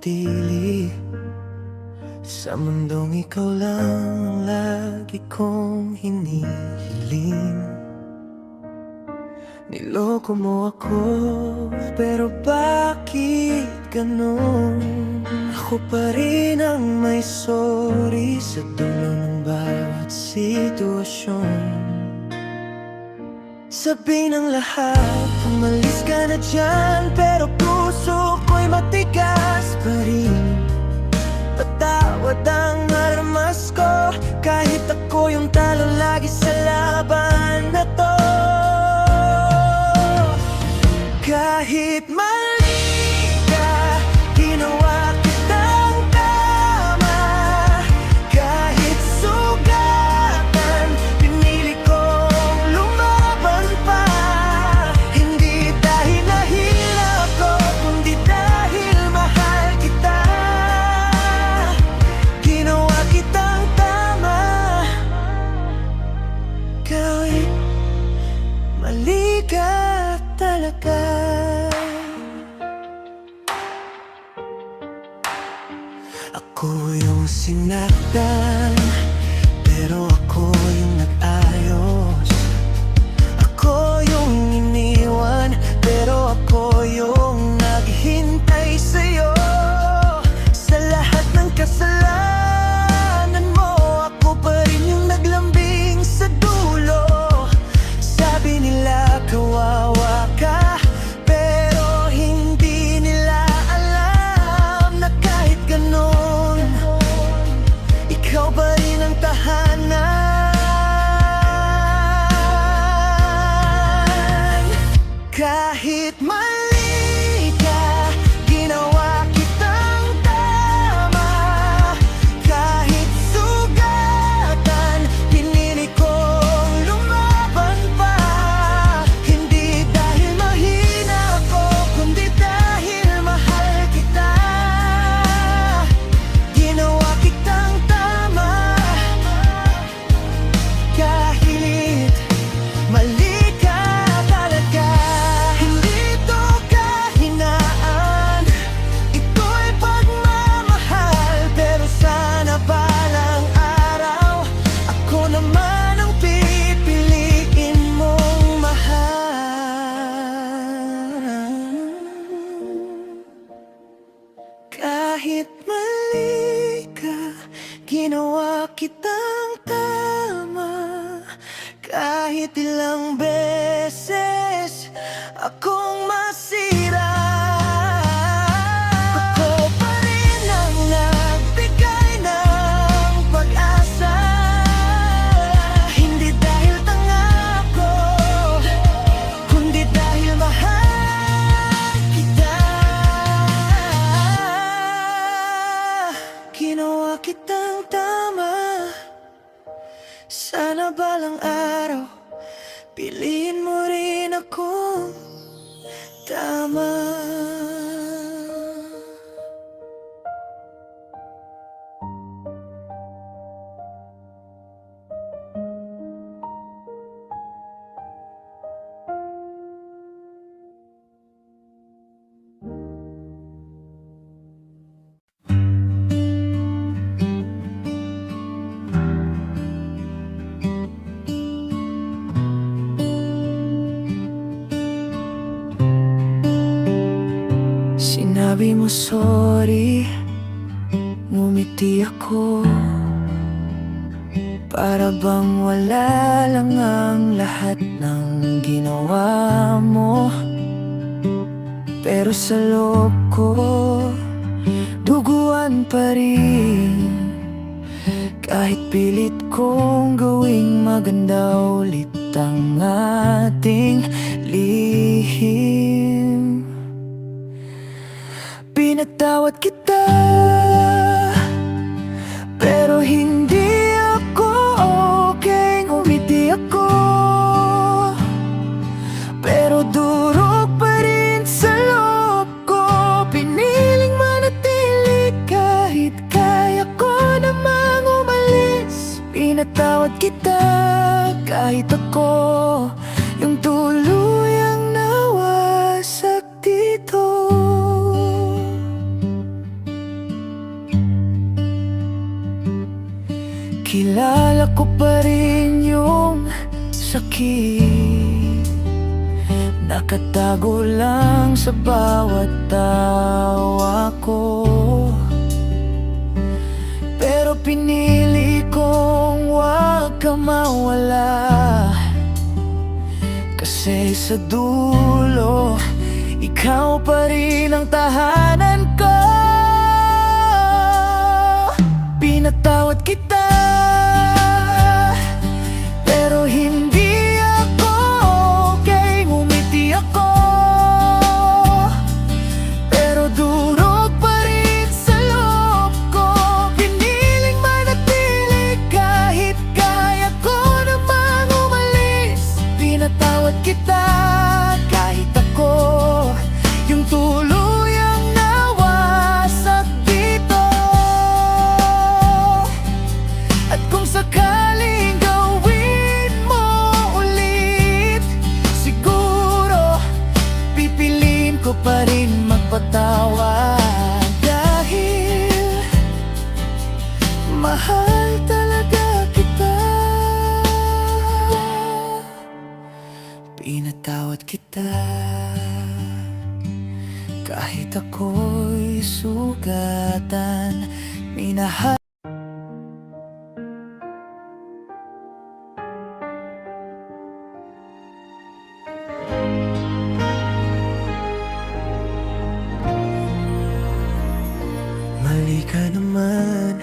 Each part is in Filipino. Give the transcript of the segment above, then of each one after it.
manatili sa mundong ikaw lang ang lagi kong hinihiling. Niloko mo ako, pero bakit ganun? Ako pa rin ang may sorry sa dulo ng bawat sitwasyon. Sabi ng lahat, umalis ka na dyan, pero puso ko'y matigas pa rin. Patawad ang armas ko, kahit ako yung talo lagi sa laban na to. Kahit mali ka, ginawa kitang tama. Kahit sugatan, pinili kong lumaban pa. Hindi dahil nahila ako, kundi dahil mahal kita. Ginawa kitang tama. Kahit mali ka talaga. Ako yung sinaktan, pero ako yung nag-ayos. Ako yung iniwan, pero ako yung naghintay sa'yo. Sa lahat ng kasalanan mo, ako pa rin yung naglambing sa dulo. Sabi nila kawawa ka, pero hindi nila alam na kahit ganon, ikaw pa rin ang tahanan. Kahit mali ka, ginawa kitang tama. Kahit sugatan, pinili kong lumaban pa. Hindi dahil mahina ako, kundi dahil mahal kita. Ginawa kitang tama. Kahit mali ka talaga. Hindi ito kahinaan, ito'y pagmamahal. Pero sana balang araw, ako naman ang pipiliin mong mahal. Kahit mali ka, ginawa kitang tama. Kahit ilang beses akong masira, ako pa rin ang nagbigay ng pag-asa. Hindi dahil tanga ako, kundi dahil mahal kita. Ginawa kitang tama. Sana balang araw, piliin mo rin akong tama. Sinabi mo sorry, ngumiti ako. Para bang wala lang ang lahat ng ginawa mo. Pero sa loob ko, duguan pa rin. Kahit pilit kong gawing maganda ulit ang ating lihim. Pinatawad kita, pero hindi ako okay. Ngumiti ako, pero durog pa rin sa loob ko. Piniling manatili kahit kaya ko namang umalis. Pinatawad kita kahit ako yung tuluyang nawasak dito. dala ko pa rin yung sakit, nakatago lang sa bawat tawa ko. Pero pinili kong huwag ka mawala, kasi sa dulo ikaw pa rin ang tahanan ko. Pinatawad kita, pero hindi ako okay. Ngumiti ako, pero durog pa rin sa loob ko. Piniling manatili kahit kaya ko namang umalis. Pinatawad kita kahit ako yung tuluyang nawasak dito. At kung sakaling gawin mo ulit, siguro pipiliin ko pa rin magpatawad, dahil mahal talaga kita. Pinatawad kita kahit ako'y sugatan, minahal. Mali ka naman,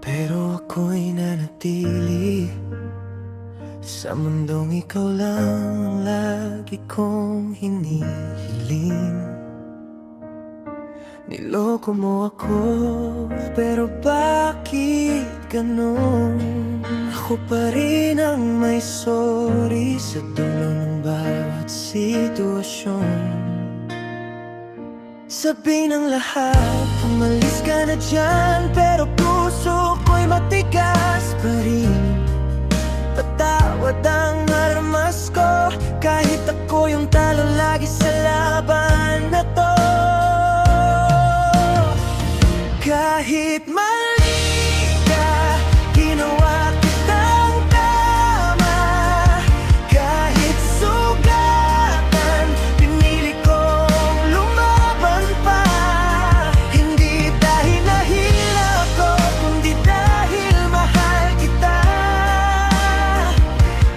pero ako'y nanatili sa mundong ikaw lang ang lagi kong hinihiling. Niloko mo ako, pero bakit ganun? Ako pa rin ang may sorry sa dulo ng bawat sitwasyon. Sabi ng lahat, umalis ka na dyan, pero puso ko'y matigas pa rin. Patawad ang armas ko, kahit ako yung talo lagi sa laban na to. Kahit mali ka, ginawa kitang tama. Kahit sugatan, pinili kong lumaban pa. Hindi dahil nahila ko, kundi dahil mahal kita.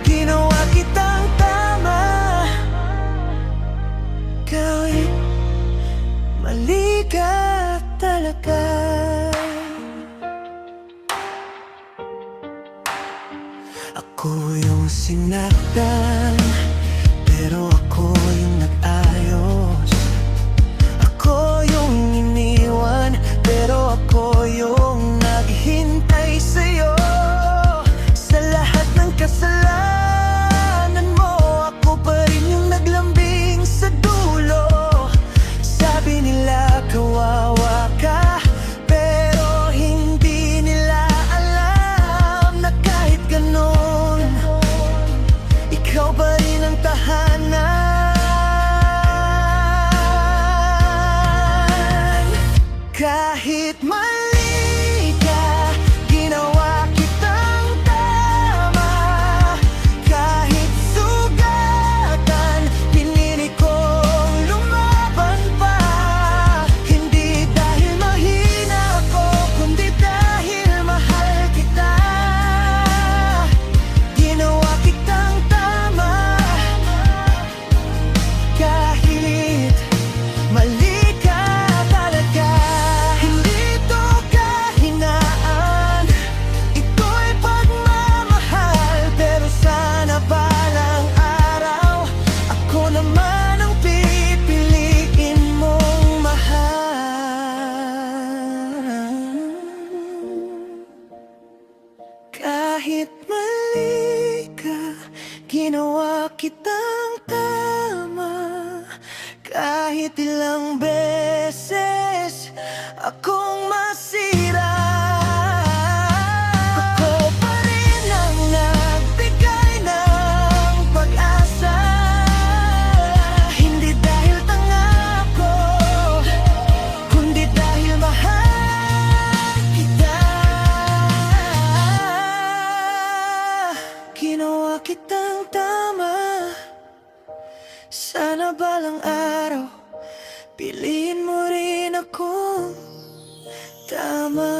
Ginawa kitang tama, kahit mali ka talaga. Ako yung sinaktan, pero ako yung nag-ayos. Ako yung iniwan, pero ako yung naghintay sa'yo. Sa lahat ng kasalanan mo, ako pa rin yung naglambing sa dulo. Sabi nila kawawa ka, pero hindi nila alam na kahit ganon, ikaw pa rin ang tahanan. Kahit mali ka, ginawa kitang tama. Kahit sugatan, pinili kong lumaban pa. Hindi dahil mahina ako, kundi dahil mahal kita. Ginawa kitang tama, kahit mali ka talaga. Hindi to kahinaan, ito'y pagmamahal. Pero sana balang araw, ako naman ang pipiliin mong mahal. Kahit mali ka, ginawa kitang tama. Kahit ilang beses akong masira, ako pa rin ang nagbigay ng pag-asa. Hindi dahil tanga ako, kundi dahil mahal kita. Sana balang araw piliin mo rin akong tama.